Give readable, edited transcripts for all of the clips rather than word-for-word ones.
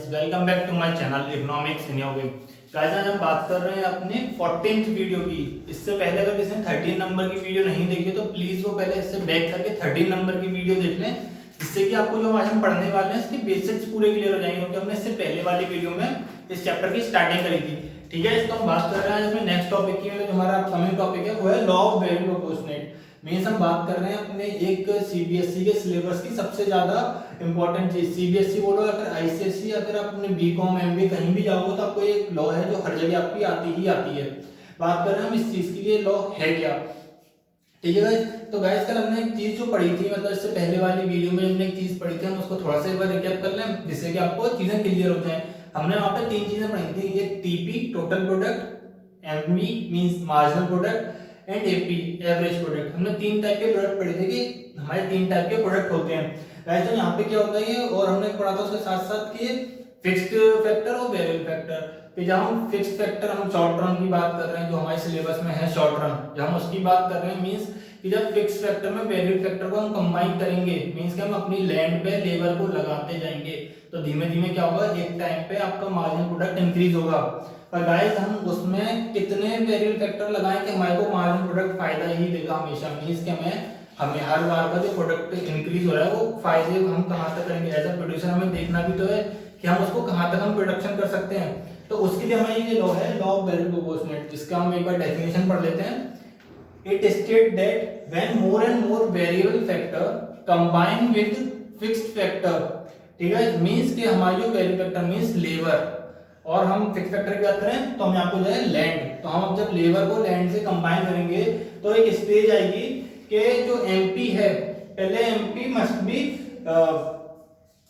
Welcome back to my channel economics in your way. Guys आज हम बात कर रहे हैं अपने 14th वीडियो की। इससे पहले अगर किसी ने 13 नंबर की वीडियो नहीं देखी तो प्लीज वो पहले इससे बैक करके 13 नंबर की वीडियो देख लें, जिससे कि आपको जो आज हम पढ़ने वाले हैं इसके बेसिक्स पूरे क्लियर हो जाएंगे, क्योंकि हमने इससे पहले वाली वीडियो में इस चैप्टर की स्टार्टिंग करी थी। ठीक है, तो हम बात कर रहे हैं आज अपने नेक्स्ट टॉपिक की, जो हमारा अपकमिंग टॉपिक है वो है law of value proportionate. Means हम बात कर रहे हैं अपने एक सीबीएसई के सिलेबस की सबसे ज्यादा इंपॉर्टेंट चीज। सीबीएसई बोलो या फिर आईसीएसई, अगर आप अपने बीकॉम एमबीए कहीं भी जाओगे तो आपको एक लॉ है जो हर जगह आपकी आती ही आती है। बात कर रहे हैं हम इस चीज की, ये लॉ है क्या। ठीक है गाइस, तो गाइस कल हमने एक चीज जो पढ़ी थी, मतलब इससे पहले वाली वीडियो में हमने एक चीज पढ़ी थी, हम उसको थोड़ा सा एक बार रिकैप कर लें जिससे कि आपको चीजें क्लियर हो जाए। हमने वहां पे तीन चीजें पढ़ी थी, एक TP total product, MV means marginal product and AP average product. हमने तीन टाइप के प्रोडक्ट पढ़े थे कि हमारे तीन टाइप के प्रोडक्ट होते हैं। गाइस तो यहाँ पे क्या होता है, और हमने पढ़ा था उसके साथ साथ कि फिक्स्ड फैक्टर और वेरिएबल फैक्टर। कि जब हम फिक्स्ड फैक्टर, हम शॉर्ट रन की बात कर रहे हैं, जो हमारे सिलेबस में है शॉर्ट रन, जब हम उसकी बात कर रहे हैं मींस कि जब फिक्स्ड फैक्टर में वेरिएबल फैक्टर को हम कंबाइन करेंगे, मींस कि हम अपनी लैंड पे लेबर को लगाते जाएंगे तो धीमे धीमे क्या होगा, एक टाइम पे आपका मार्जिनल प्रोडक्ट इंक्रीज होगा। पर गाइस हम उसमें कितने वेरिएबल फैक्टर लगाएं कि हमारे को मार्जिनल प्रोडक्ट फायदा ही देगा हमेशा। मींस कि हमें हर बार का जो प्रोडक्ट इंक्रीज हो रहा है वो फायदे हम कहां तक करेंगे। एज अ प्रोड्यूसर हमें देखना भी तो है कि हम उसको कहां तक हम प्रोडक्शन कर सकते हैं। तो उसके लिए हमारे ये लॉ है, लॉ ऑफ वैल्यू प्रोपोर्शनेट, जिसका हम एक बार डेफिनेशन पढ़ लेते हैं। It states that when more and more variable factor combine with fixed factor, ठीक है, मींस कि हमारी जो वेरिएबल फैक्टर मींस लेबर, और हम फिक्स फैक्टर की बात करें तो हम यहाँ पे जो है लैंड, तो हम अब जब लेबर को लैंड से कंबाइन करेंगे तो एक स्टेज आएगी कि जो एमपी है, पहले MP must be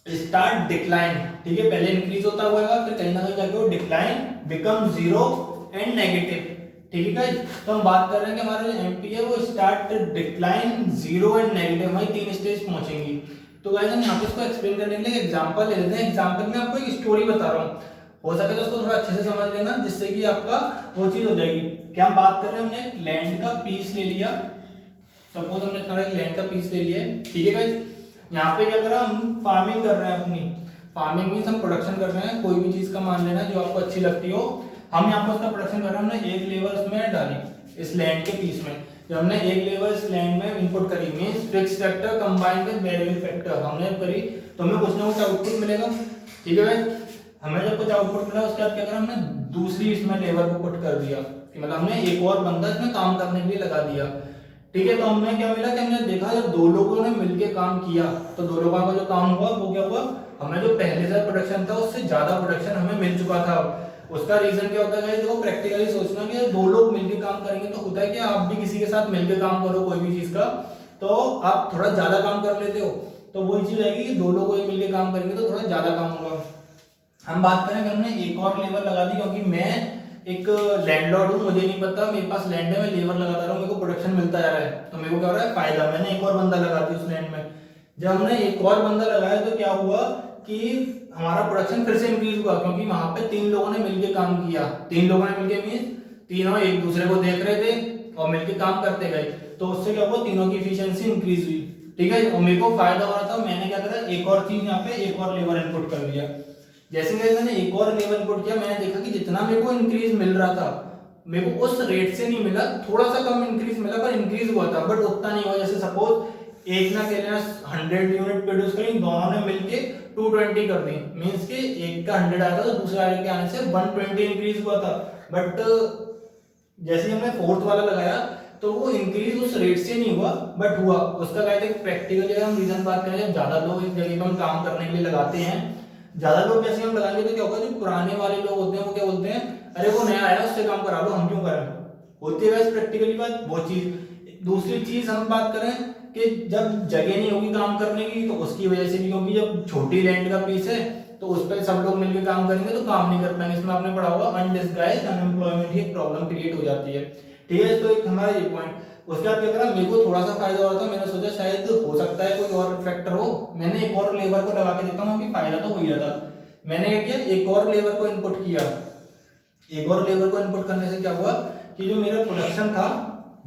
start decline. ठीक है, पहले इंक्रीज होता हुआ फिर कहीं ना कहीं जाके वो decline become zero and negative. ठीक है, तो हम बात कर रहे हैं कि हमारा जो एमपी है वो start decline zero and negative, हमारी तीन स्टेज पहुंचेंगी। तो गाइस हम यहाँ पे इसको एक्सप्लेन करने के लिए एग्जांपल ले लेते हैं। एग्जांपल में आपको एक स्टोरी बता रहा हूँ, हो सके तो उसको थोड़ा अच्छे से समझ लेना, जिससे कि आपका वो चीज हो जाएगी। क्या हम बात कर रहे हैं, हमने लैंड का पीस ले लिया, सपोज हमने थोड़ा लैंड का पीस ले लिया। ठीक है गाइस, यहाँ पे क्या कर रहा हम फार्मिंग कर रहे हैं, अपनी फार्मिंग मींस हम प्रोडक्शन कर रहे हैं, कोई भी चीज का मान लेना जो आपको अच्छी लगती हो। हम यहाँ पर उसका प्रोडक्शन कर रहे हैं, हमने एक लेबर उसमें डाली इस लैंड के पीस में। जब हमने एक लेबर इस लैंड में इनपुट करी means fixed factor combined with variable factor हमने करी, तो हमें कुछ ना कुछ आउटपुट मिलेगा। ठीक है भाई, हमें जब कुछ आउटपुट मिला उसके बाद क्या करा, हमने दूसरी इसमें लेबर को पुट कर दिया, कि मतलब हमने एक और बंदा इसमें काम करने के लिए लगा दिया। ठीक है, तो हमें क्या मिला कि हमने देखा जब दो लोगों ने मिलकर काम किया तो दो लोगों का जो काम हुआ वो क्या हुआ, हमें जो पहले से प्रोडक्शन था उससे ज्यादा प्रोडक्शन हमें मिल चुका था। उसका रीजन क्या होता है, देखो प्रैक्टिकली सोचना कि दो लोग मिलकर काम करेंगे तो होता है कि आप भी किसी के साथ मिलकर काम करो कोई भी चीज का, तो आप थोड़ा ज्यादा काम कर लेते हो। तो वही चीज आएगी कि दो लोग मिलकर काम करेंगे तो थोड़ा ज्यादा काम होगा। हम बात करें कि हमने एक और लेबर लगा दी, क्योंकि मैं एक लैंडलॉर्ड हूँ, मुझे नहीं पता, मेरे पास लैंड है, मैं लेबर लगाता रहा हूँ, मेरे को प्रोडक्शन मिलता जा रहा है, तो मेरे को क्या हो रहा है फायदा। मैंने एक और बंदा लगा दिया उस लैंड में। जब हमने एक और बंदा लगाया तो क्या हुआ कि हमारा प्रोडक्शन फिर से इंक्रीज हुआ, क्योंकि वहां पे तीन लोगों ने मिलकर काम किया। तीन लोगों ने मिलकर मींस तीनों एक दूसरे को देख रहे थे और मिलकर काम करते गए, तो उससे क्या हुआ, तीनों की इफिशियंसी इंक्रीज हुई। ठीक है, और मेरे को फायदा हो रहा था, मैंने क्या करा, एक और चीज यहाँ पे एक और लेबर इनपुट कर दिया। जैसे मैंने एक और लेबर इनपुट किया, मैंने देखा कि जितना मेरे को इंक्रीज मिल रहा था मेरे को उस रेट से नहीं मिला, थोड़ा सा कम इंक्रीज मिला, पर इंक्रीज हुआ था, बट उतना नहीं हुआ। जैसे सपोज एक ना कहना 100 यूनिट प्रोड्यूस करी, दोनों ने मिलके 220 कर दी, मींस के एक का 100 आया था तो दूसरे वाले के आने से 120 इंक्रीज हुआ था। बट जैसे हमने फोर्थ वाला लगाया तो वो इंक्रीज उस रेट से नहीं हुआ, बट हुआ। उसका क्या है, प्रैक्टिकली अगर हम रीजन बात करें, जब ज्यादा लोग एक जगह पर हम काम करने के लिए लगाते हैं, ज्यादा लोग जैसे हम लगाएंगे तो क्या होगा, जो पुराने वाले लोग होते हैं वो क्या बोलते हैं, अरे वो नया आया उससे काम करा लो, हम क्यों करें। होती है वैसे प्रैक्टिकली बात वो चीज। दूसरी चीज हम बात करें कि जब जगह नहीं होगी काम करने की तो उसकी वजह से भी, क्योंकि जब छोटी लैंड का पीस है तो उस पर सब लोग मिलकर काम करेंगे तो काम नहीं कर पाएंगे। इसमें आपने पढ़ा होगा अनडिस्गाइज्ड अनएम्प्लॉयमेंट की प्रॉब्लम क्रिएट हो जाती है। ठीक है, तो एक हमारा ये पॉइंट। उसके बाद क्या करा, मेरे को थोड़ा सा फायदा हो रहा था, मैंने सोचा शायद हो सकता है कोई और फैक्टर हो, मैंने एक और लेबर को लगा के देखता हूँ कि फायदा तो हो ही रहा था। मैंने क्या किया, एक और लेबर को इनपुट किया। एक और लेबर को इनपुट करने से क्या हुआ कि जो मेरा प्रोडक्शन था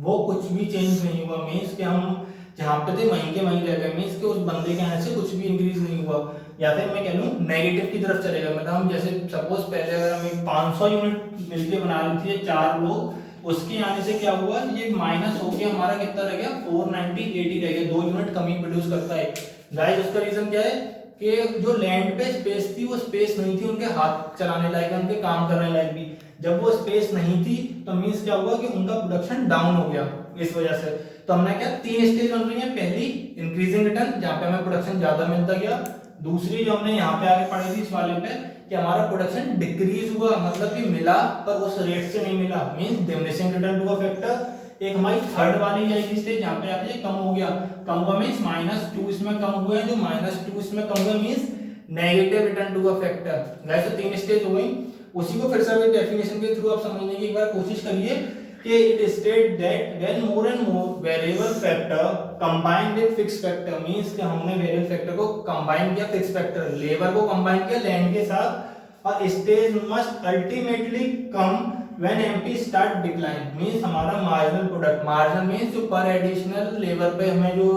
वो कुछ भी चेंज नहीं हुआ। मींस कि हम जहाँ पे थे वहीं के वहीं रह गए, मीन्स कि उस बंदे के आने से कुछ भी इंक्रीज नहीं हुआ, या फिर मैं कह लूँ नेगेटिव की तरफ चले गए। मतलब हम जैसे सपोज पहले अगर हम 500 यूनिट मिलके बना रहे थे 4 लोग, उसके आने से क्या हुआ, ये माइनस हो गया, हमारा कितना रह गया 490 रह गया, 2 यूनिट कमी प्रोड्यूस करता है। गाइस उसका रीजन क्या है कि जो लैंड पे स्पेस थी वो स्पेस नहीं थी उनके हाथ चलाने लायक, उनके काम करने लायक भी। जब वो स्पेस नहीं थी तो मींस क्या हुआ कि उनका प्रोडक्शन डाउन हो गया इस वजह से। तो हमने क्या 3 स्टेज बन रही है, पहली इंक्रीजिंग रिटर्न जहाँ पे हमें प्रोडक्शन ज्यादा मिलता गया, दूसरी जो हमने यहाँ पे आगे पढ़ी थी इस वाले पे कि हमारा प्रोडक्शन डिक्रीज हुआ, मतलब कि मिला पर उस रेट से नहीं मिला, means diminishing return to a factor. एक हमारी थर्ड वाली जाएगी स्टेज जहाँ पे आके कम हो गया, कम हुआ मींस -2 इसमें कम हुआ है, जो -2 इसमें कम हुआ means negative return to a factor. Guys तो 3 स्टेज हो गई, उसी को फिर से डेफिनेशन के थ्रू आप समझने की एक बार कोशिश करिए कि it state that when more and more variable factor combined with fix factor, means कि हमने वेरिएबल फैक्टर को कंबाइन किया फिक्स फैक्टर, लेबर को कंबाइन किया लैंड के साथ, और stage must ultimately come when MP start decline, means हमारा मार्जिनल प्रोडक्ट, मार्जिनल मींस जो पर एडिशनल लेबर पे हमें जो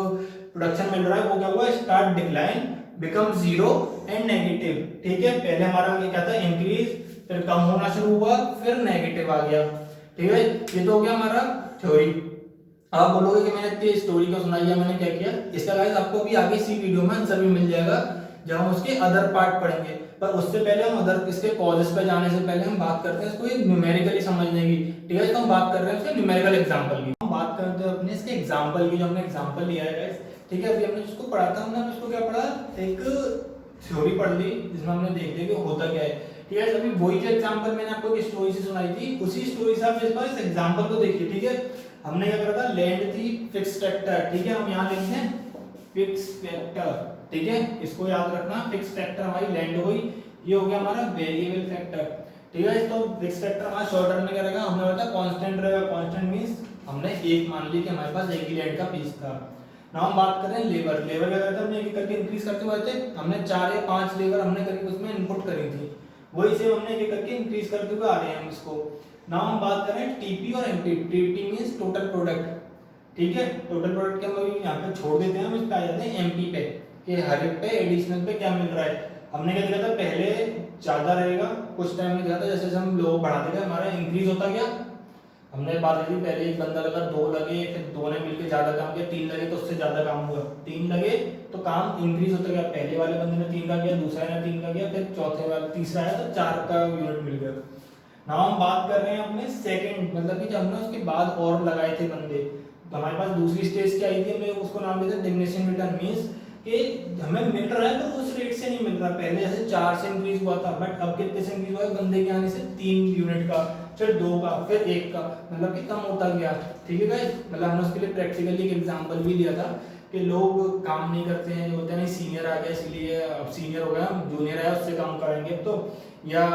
प्रोडक्शन मिल रहा है वो क्या हुआ, start decline become zero and negative. ठीक है, पहले हमारा ये क्या था इंक्रीज, फिर कम होना शुरू हुआ, फिर नेगेटिव आ गया। ठीक है, ये तो हो गया हमारा थ्योरी। आप बोलोगे कि मैंने इतनी स्टोरी को सुनाई है, मैंने क्या किया, इसका गाइस आपको भी आगे इसी वीडियो में आंसर भी मिल जाएगा जब हम उसके अदर पार्ट पढ़ेंगे। पर उससे पहले हम अदर इसके कॉजेस पे जाने से पहले हम बात करते हैं इसको एक न्यूमेरिकली समझने की। ठीक है, तो हम बात कर रहे हैं इसके न्यूमेरिकल एग्जांपल की, हम बात करते हैं अपने इसके एग्जांपल की, जो हमने एग्जांपल लिया है गाइस। ठीक है, अभी हमने जिसको पढ़ा था हमने उसको क्या पढ़ा, एक थ्योरी पढ़ ली जिसमें हमने देख लिया कि होता क्या है। ठीक है, अभी वही जो एग्जांपल मैंने आपको एक स्टोरी से सुनाई थी, उसी स्टोरी से आप इस बार इस एग्जांपल को देखिए। ठीक है, हमने क्या करा था, लैंड थी फिक्स फैक्टर। ठीक है, हम यहां लिखते हैं फिक्स फैक्टर। ठीक है, इसको याद रखना, फिक्स फैक्टर हमारी लैंड हुई, ये हो गया हमारा वेरिएबल फैक्टर। ठीक है, तो फिक्स फैक्टर हमारा शॉर्ट टर्म में क्या रहेगा, हमने बताया कांस्टेंट रहेगा, कांस्टेंट मींस हमने एक मान ली कि हमारे पास एक ही लैंड का पीस था। नाउ हम बात कर रहे हैं लेबर, लेबर क्या करते हैं, हमने एक करके इंक्रीज करते हुए थे, हमने 4 या 5 लेबर हमने करके उसमें इनपुट करी थी, वही से हमने एक करके इंक्रीज करते हुए आ रहे हैं हम इसको। नाउ हम बात कर रहे हैं टीपी और MP, TP means total product. ठीक है, टोटल प्रोडक्ट के हम यहाँ पे छोड़ देते हैं, हम इस पे आ जाते हैं एमपी पे कि हर एक पे एडिशनल पे क्या मिल रहा है। हमने क्या देखा था, पहले ज्यादा रहेगा, कुछ टाइम में देखा था जैसे हम लोग बढ़ाते गए हमारा इंक्रीज होता गया। हमने बात की पहले एक बंदा लगा, 2 लगे, फिर 2 ने मिलकर ज्यादा काम किया, 3 लगे तो उससे ज्यादा काम हुआ, 3 लगे तो काम इंक्रीज होता गया, पहले वाले बंदे ने 3 का किया, दूसरे ने 3 का किया, फिर चौथे वाला तीसरा आया तो 4 का यूनिट मिल गया। नाउ हम बात कर रहे हैं अपने सेकंड, मतलब कि जब हमने उसके बाद और लगाए थे बंदे, तो हमारे पास दूसरी स्टेज क्या आई थी, हमने उसको नाम दिया था डिमिनिशिंग रिटर्न, मींस कि हमें मिल रहा है तो उस रेट से नहीं मिल रहा, पहले जैसे 4 से इंक्रीज हुआ था, बट अब कितने से इंक्रीज हुआ है, बंदे के आने से 3 यूनिट का, फिर 2 का, फिर 1 का, मतलब कि कम होता गया। ठीक है गाइस, मतलब हमने उसके लिए प्रैक्टिकली एक एग्जांपल भी दिया था कि लोग काम नहीं करते हैं, जो होता है नहीं सीनियर आ गया इसलिए अब सीनियर हो गया, जूनियर आया उससे काम कराएंगे, तो या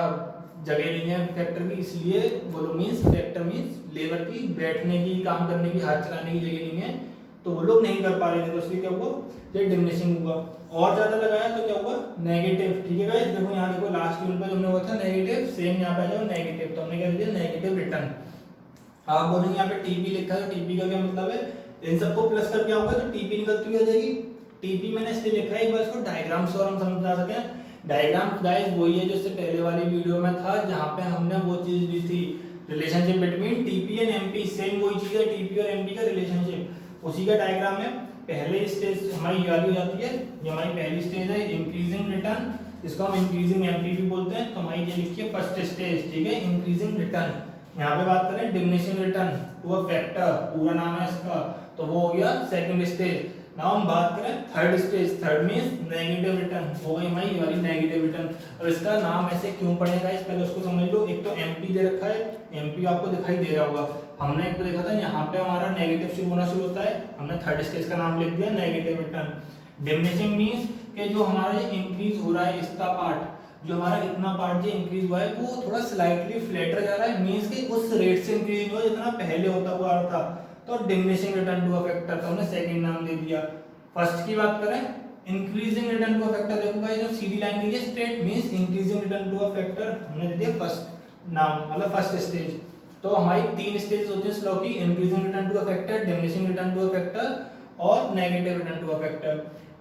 जगह नहीं है फैक्टर की इसलिए वो लोग, मींस फैक्टर मींस लेबर की बैठने की, काम करने की, हाथ चलाने की जगह नहीं है, तो वो लोग नहीं कर पा रहे थे, तो इसलिए क्या हुआ, ये डिमिनिशिंग हुआ। और ज्यादा लगाया तो क्या हुआ, नेगेटिव। ठीक है गाइस, देखो यहाँ देखो लास्ट यूनिट पे हमने हुआ था नेगेटिव, सेम यहाँ पे आ जाओ नेगेटिव, तो हमने क्या दिया नेगेटिव रिटर्न। आप बोलेंगे यहाँ पे टीपी लिखा है, तो टीपी का क्या मतलब है, इन सबको प्लस कर क्या होगा तो टीपी निकलती आ जाएगी। टीपी मैंने इसलिए लिखा है एक बार इसको डायग्राम से और हम समझा सकें। डायग्राम गाइस वही है जो इससे पहले वाली वीडियो में था, जहाँ पे हमने वो चीज दी थी, relationship between TP and MP, same वही चीज है, टीपी और एमपी का रिलेशनशिप, उसी का डायग्राम है। पहले स्टेज हमारी ये वाली हो जाती है, ये हमारी पहली स्टेज है इंक्रीजिंग रिटर्न, इसको हम इंक्रीजिंग एमपी भी बोलते हैं, तो हमारी ये लिखिए फर्स्ट स्टेज। ठीक है, इंक्रीजिंग रिटर्न। यहाँ पे बात करें diminishing return to a factor, पूरा नाम है इसका, तो वो हो गया सेकंड स्टेज। नाउ हम बात करें third stage, third means negative return, हो गई हमारी ये वाली नेगेटिव रिटर्न। और इसका नाम ऐसे क्यों पड़ेगा इस पहले उसको समझ लो। एक तो एमपी दे रखा है, एमपी आपको दिखाई दे रहा होगा, हमने एक तो देखा था यहाँ पे हमारा नेगेटिव शुरू होना शुरू होता है, हमने थर्ड स्टेज का नाम लिख दिया नेगेटिव रिटर्न। डिमिनिशिंग मींस कि जो हमारा इंक्रीज हो रहा है इसका पार्ट, जो हमारा इतना पार्ट जो इंक्रीज हुआ है वो थोड़ा स्लाइटली फ्लैटर जा रहा है, मींस कि उस रेट से इंक्रीज हुआ जितना पहले होता हुआ था, तो diminishing return to a factor, तो हमने सेकंड नाम दे दिया। फर्स्ट की बात करें increasing return to a factor, देखो भाई जो सीधी लाइन दी है straight means increasing return to a factor, हमने दे दिया फर्स्ट नाम, मतलब फर्स्ट स्टेज। तो हमारी 3 स्टेज होती है स्लो की, increasing return to a factor, diminishing return to a factor और negative return to a factor.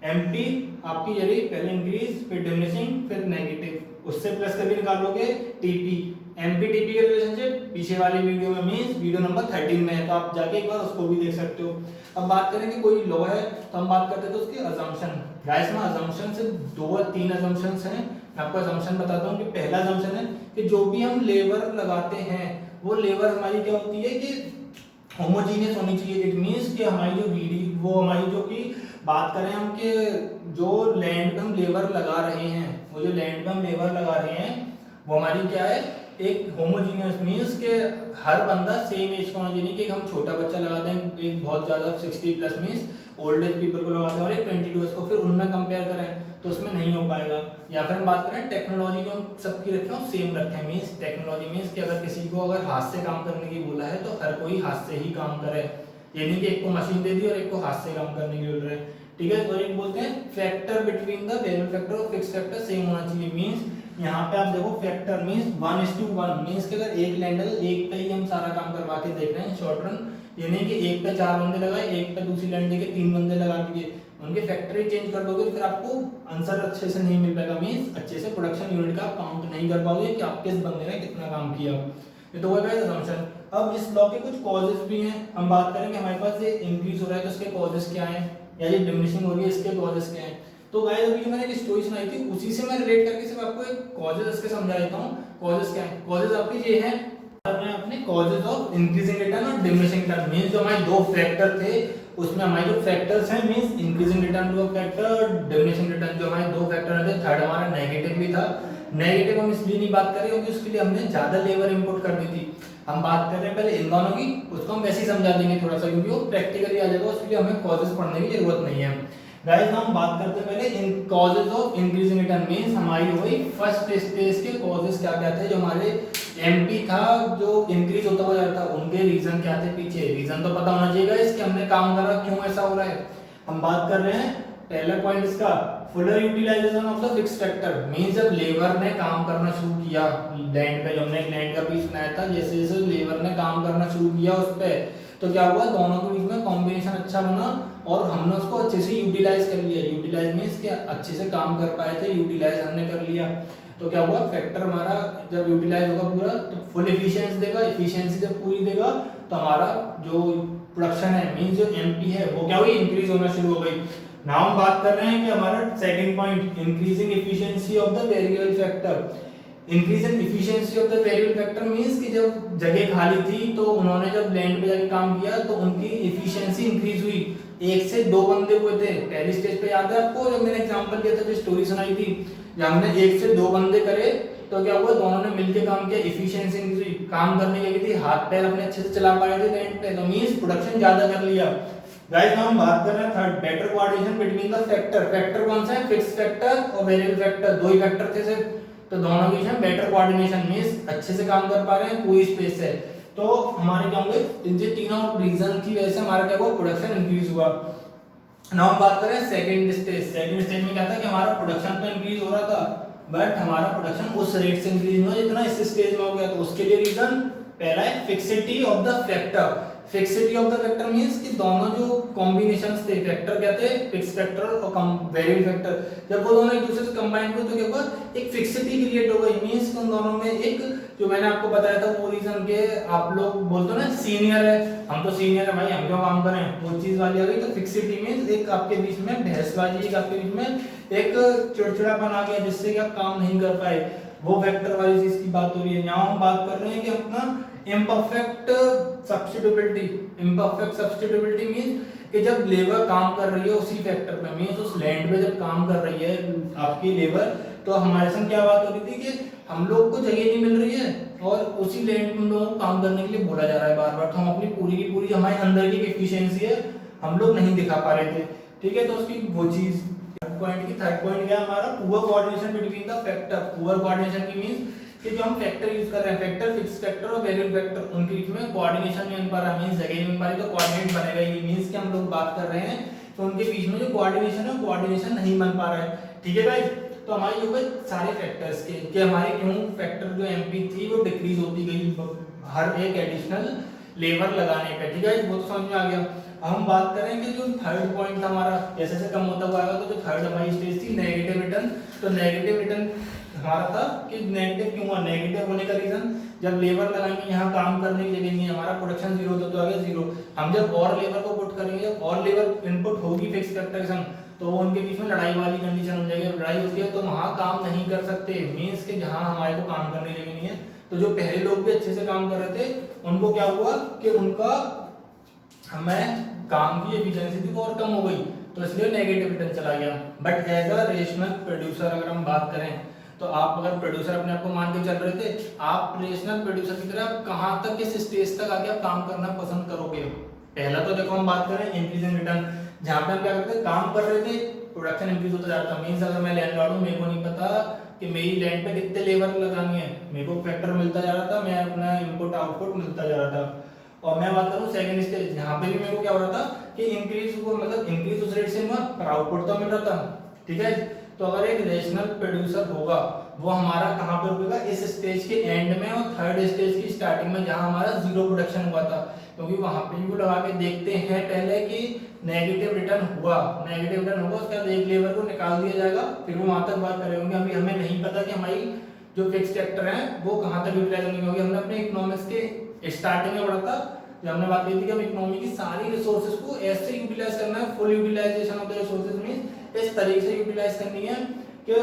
MP आपकी ये रही, पहले इंक्रीज फिर डिमिनिशिंग फिर नेगेटिव, उससे प्लस करके निकालोगे टीपी। एमपी टीपी का रिलेशनशिप पीछे वाली वीडियो में मींस वीडियो नंबर 13 में है, तो आप जाके एक बार उसको भी देख सकते हो। अब बात करें कि कोई लॉ है तो हम बात करते हैं तो उसकी अजम्पशन। गाइस में अजम्पशन से 2 या 3 अजम्पशंस हैं। मैं आपको अजम्पशन बताता हूँ कि पहला अजम्पशन है कि जो भी हम लेबर लगाते हैं वो लेबर हमारी क्या होती है कि होमोजीनियस होनी चाहिए। इट मींस कि हमारी जो वो हमारी जो कि बात करें हम कि जो लैंड पे हम लेबर लगा रहे हैं, वो जो लैंड पे हम लेबर लगा रहे हैं वो हमारी क्या है, एक होमोजीनियस मींस के हर बंदा सेम एज का होना चाहिए। कि हम छोटा बच्चा लगाते हैं, एक बहुत ज्यादा 60 plus means old age people को लगाते हैं और एक 22 को, फिर उनमें कंपेयर करें तो उसमें नहीं हो पाएगा। या फिर हम बात करें टेक्नोलॉजी को हम सबकी रखें और सेम रखें, मींस टेक्नोलॉजी मींस कि अगर किसी को अगर हाथ से काम करने की बोला है तो हर कोई हाथ से ही काम करे, ये नहीं कि एक को मशीन दे दी और एक को हाथ से काम करने की बोल रहे हैं। ठीक है, और एक बोलते हैं factor between the variable factor और फिक्स फैक्टर सेम होना चाहिए। मींस यहाँ पे आप देखो फैक्टर मींस 1:1 मींस कि अगर एक लैंडल एक पे ही हम सारा काम करवा के देख रहे हैं शॉर्ट रन, ये नहीं कि एक पे 4 बंदे लगाए, एक पे दूसरी लैंडल के 3 बंदे लगा दिए, उनके फैक्टर ही चेंज कर दोगे फिर आपको आंसर अच्छे से नहीं मिल पाएगा। मींस अच्छे से प्रोडक्शन यूनिट का काउंट नहीं कर पाओगे कि आप किस बंदे ने कितना काम किया। ये तो होगा असम्पशन। अब इस लॉ के कुछ कॉजेस भी हैं, हम बात करेंगे हमारे पास ये इंक्रीज हो रहा है तो इसके कॉजेस क्या हैं, या ये डिमिनिशिंग हो रही है इसके कॉजेस क्या हैं। तो गाइस अभी जो मैंने एक स्टोरी सुनाई थी उसी से मैं रिलेट करके सिर्फ आपको एक कॉजेस इसके समझा देता हूं। कॉजेस क्या है, कॉजेस आपके ये हैं, मैं अपने कॉजेस ऑफ इंक्रीजिंग रिटर्न और डिमिनिशिंग रिटर्न। मींस जो हमारे दो फैक्टर थे उसमें हमारे जो फैक्टर्स हैं means increasing return to a factor और डिमिनिशिंग रिटर्न, जो हमारे दो फैक्टर थे, थर्ड हमारा नेगेटिव भी था। नेगेटिव हम इसलिए नहीं बात कर रहे क्योंकि उसके लिए हमने ज्यादा लेबर इंपोर्ट कर दी थी। हम बात कर रहे हैं पहले इन दोनों की, उसको हम वैसे ही समझा देंगे थोड़ा सा क्योंकि वो प्रैक्टिकली आ जाएगा, उसके लिए हमें कॉजेस पढ़ने की जरूरत नहीं है। गाइस हम बात करते हैं पहले इन causes of increasing return. Means हमारी हो गई फर्स्ट स्टेज के कॉजेस क्या क्या थे, जो हमारे एमपी था जो इंक्रीज होता हुआ जा रहा था, उनके रीजन क्या थे, पीछे रीजन तो पता होना चाहिए इसके हमने काम करा क्यों ऐसा हो रहा है। हम बात कर रहे हैं पहला पॉइंट इसका fuller utilization of the fixed factor. Means जब लेबर ने काम करना शुरू किया लैंड पे, जो हमने एक लैंड का पीस बनाया था, जैसे जैसे लेबर ने काम करना शुरू किया उस पे तो क्या हुआ, दोनों के बीच में कॉम्बिनेशन अच्छा बना और हमने उसको अच्छे से यूटिलाइज कर लिया। यूटिलाइज मींस कि अच्छे से काम कर पाए थे, यूटिलाइज हमने कर लिया तो क्या हुआ, फैक्टर हमारा जब यूटिलाइज होगा पूरा तो फुल एफिशिएंसी देगा। एफिशिएंसी जब पूरी देगा तो हमारा जो प्रोडक्शन है मींस जो एमपी है वो क्या हुई, इंक्रीज होना शुरू हो गई। नाउ हम बात कर रहे हैं कि हमारा second point increasing efficiency of the variable factor. Increasing efficiency of the variable factor means कि जब जगह खाली थी तो उन्होंने जब लैंड पे जाके काम किया तो उनकी एफिशिएंसी इंक्रीज हुई। एक से दो बंदे हुए थे पहली स्टेज पे, याद है आपको जब मैंने एग्जांपल दिया था, जो स्टोरी सुनाई थी, जब हमने एक से दो बंदे करे तो क्या हुआ, दोनों ने मिलकर काम किया, एफिशिएंसी इंक्रीज हुई। काम करने लगी थी, हाथ पैर अपने अच्छे से चला पाए थे लैंड पे, तो मींस प्रोडक्शन ज्यादा कर लिया। गाइस हम बात कर रहे हैं third, better coordination between the factor. Factor कौन सा है, फिक्स्ड फैक्टर और वेरिएबल फैक्टर, दो ही फैक्टर थे सिर्फ, तो दोनों के बीच में बेटर कोऑर्डिनेशन मींस अच्छे से काम कर पा रहे हैं पूरी स्पेस से। तो हमारे क्या होंगे, इन तीनों रीजन की वजह से हमारा क्या हुआ, प्रोडक्शन इंक्रीज हुआ। नाउ हम बात करें सेकंड स्टेज। सेकंड स्टेज में क्या था कि हमारा प्रोडक्शन तो इंक्रीज हो रहा था बट हमारा प्रोडक्शन उस रेट से इंक्रीज नहीं हुआ जितना इस स्टेज में हो गया। तो उसके लिए रीजन पहला है fixity of the factor. Fixity of the factor means कि दोनों जो कॉम्बिनेशंस थे, फैक्टर क्या थे, फिक्स फैक्टर और वेरिएबल फैक्टर, जब वो दोनों एक दूसरे से कंबाइन हुए तो क्या हुआ, एक फिक्सिटी क्रिएट हो गई। मींस उन दोनों में एक, जो मैंने आपको बताया था वो रीजन के, आप लोग बोलते हो ना सीनियर है, हम तो सीनियर है भाई, हम क्यों काम करें, वो चीज वाली आ गई। तो फिक्सिटी मींस एक आपके बीच में बहसबाजी, एक आपके बीच में एक चिड़चिड़ापन आ गया जिससे कि आप काम नहीं कर पाए, वो फैक्टर वाली चीज की बात हो रही है। यहाँ हम बात कर रहे हैं कि अपना इम्परफेक्ट सब्स्टिट्यूबिलिटी। इम्परफेक्ट सब्स्टिट्यूबिलिटी मींस कि जब लेबर काम कर रही है उसी फैक्टर पे, मींस उस लैंड पे जब काम कर रही है आपकी लेबर, तो हमारे संग क्या बात हो रही थी कि हम लोग को जगह नहीं मिल रही है और उसी लैंड पे हम लोगों को काम करने के लिए बोला जा रहा है बार बार, तो हम अपनी पूरी की पूरी हमारे अंदर की एफिशिएंसी है हम लोग नहीं दिखा पा रहे थे। ठीक है, तो उसकी वो चीज पॉइंट की थर्ड पॉइंट क्या हमारा, poor coordination between the factor. Poor coordination की मींस कि जो हम फैक्टर यूज कर रहे हैं, फैक्टर, फिक्स फैक्टर और वेरिएबल फैक्टर, उनके बीच में कोऑर्डिनेशन नहीं बन पा रहा। मींस जगह नहीं बन पा रही तो कोऑर्डिनेट बनेगा ही। मींस कि हम लोग बात कर रहे हैं तो उनके बीच में जो कोऑर्डिनेशन है कोऑर्डिनेशन नहीं बन पा रहा है। ठीक है गाइस, तो हमारे जो सारे फैक्टर्स के कि हमारे क्यों फैक्टर जो एमपी थी वो डिक्रीज होती गई हर एक एडिशनल लेबर लगाने पे। ठीक है, वो तो समझ में आ गया। हम बात करें कि जो थर्ड पॉइंट था हमारा, जैसे जैसे कम होता हुआ आएगा तो जो थर्ड हमारी स्टेज थी नेगेटिव रिटर्न, तो नेगेटिव रिटर्न हमारा था कि नेगेटिव क्यों हुआ, नेगेटिव होने का रीजन जब लेबर लगाएंगे यहाँ काम करने की जगह नहीं है, हमारा प्रोडक्शन जीरो होता तो आ गया जीरो। हम जब और लेबर को पुट करेंगे, जब और लेबर इनपुट होगी फिक्स फैक्टर के संग, तो वो उनके बीच में लड़ाई वाली कंडीशन हो जाएगी। लड़ाई होती है तो वहाँ काम नहीं कर सकते, मीन्स कि जहाँ हमारे को काम करने की जगह नहीं है, तो जो पहले लोग भी अच्छे से काम कर रहे थे उनको क्या हुआ कि उनका हमें काम की एफिशिएंसी थी वो और कम हो गई, तो इसलिए नेगेटिव रिटर्न चला गया। But as a rational producer अगर हम बात करें, तो आप अगर प्रोड्यूसर अपने आप को मान के चल रहे थे, आप रेशनल प्रोड्यूसर की तरह कहां तक, किस स्टेज तक आके आप काम करना पसंद करोगे। पहला तो देखो हम बात करें इंक्रीजिंग रिटर्न, जहां पे हम क्या करते थे, काम कर रहे थे, प्रोडक्शन इंक्रीज होता जा रहा था। मींस अगर मैं लैंडलॉर्ड हूं, मेरे को नहीं पता कि मेरी लैंड पे कितने लेबर लगानी है, मेरे को फैक्टर मिलता जा रहा था, मैं अपना इनपुट आउटपुट मिलता जा रहा था। और मैं बात करूं सेकंड स्टेज, जहां पे भी मेरे को क्या हो रहा था कि इंक्रीज को मतलब इंक्रीज उस रेट से हुआ पर आउटपुट तो मिल रहा था, ठीक है। तो अगर एक रेशनल प्रोड्यूसर होगा वो हमारा कहां पे रुकेगा, इस स्टेज के एंड में और थर्ड स्टेज की स्टार्टिंग में, जहां हमारा जीरो प्रोडक्शन हुआ था, क्योंकि वहां पे वो लगा के देखते हैं पहले कि नेगेटिव रिटर्न हुआ, नेगेटिव रिटर्न होगा उसके बाद एक लेबर को निकाल दिया जाएगा, फिर वो वहां तक बात करेंगे। अभी हमें नहीं पता कि हमारी जो फिक्स फैक्टर है वो कहां तक यूटिलाइज होंगे, क्योंकि हमने अपने इकोनॉमिक्स के स्टार्टिंग में पढ़ा था, जब हमने बात की थी कि हम इकोनॉमी की सारी रिसोर्सेज को ऐसे यूटिलाइज करना है, full utilization of the resources means इस तरीके से यूटिलाइज करनी है कि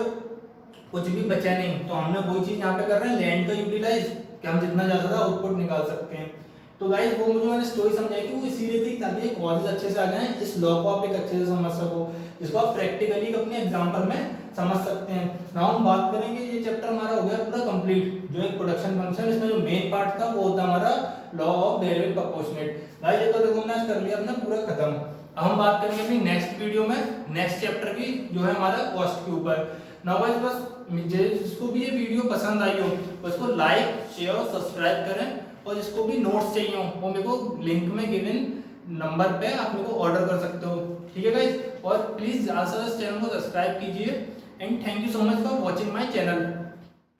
कुछ भी बचा नहीं। तो हमने वही चीज यहाँ पे कर रहे हैं, लैंड का यूटिलाइज, कि हम जितना ज्यादा आउटपुट निकाल सकते हैं। तो गाइस वो मुझे मैंने स्टोरी समझाई थी, वो इसीलिए थी ताकि कॉजेज अच्छे से आ जाए, इस लॉ को आप एक अच्छे से समझ सको, इसको आप प्रैक्टिकली अपने एग्जांपल में समझ सकते हैं। नाउ हम बात करेंगे, ये चैप्टर हमारा हो गया पूरा कंप्लीट, जो एक प्रोडक्शन फंक्शन, इसमें जो मेन पार्ट था वो होता हमारा law of derivative proportionate. Guys ये तो देखो हमने कर लिया अपना पूरा खत्म। अब हम बात करेंगे अपनी नेक्स्ट वीडियो में नेक्स्ट चैप्टर की, जो है हमारा कॉस्ट के ऊपर। नाउ गाइस बस जिसको भी ये वीडियो पसंद आई हो उसको लाइक शेयर और सब्सक्राइब करें, और जिसको भी नोट्स चाहिए हो वो मेरे को लिंक में गिवन नंबर पे आप मेरे को ऑर्डर कर सकते हो, ठीक है गाइस। और प्लीज ज्यादा से ज्यादा चैनल को सब्सक्राइब कीजिए, and thank you so much for watching my channel.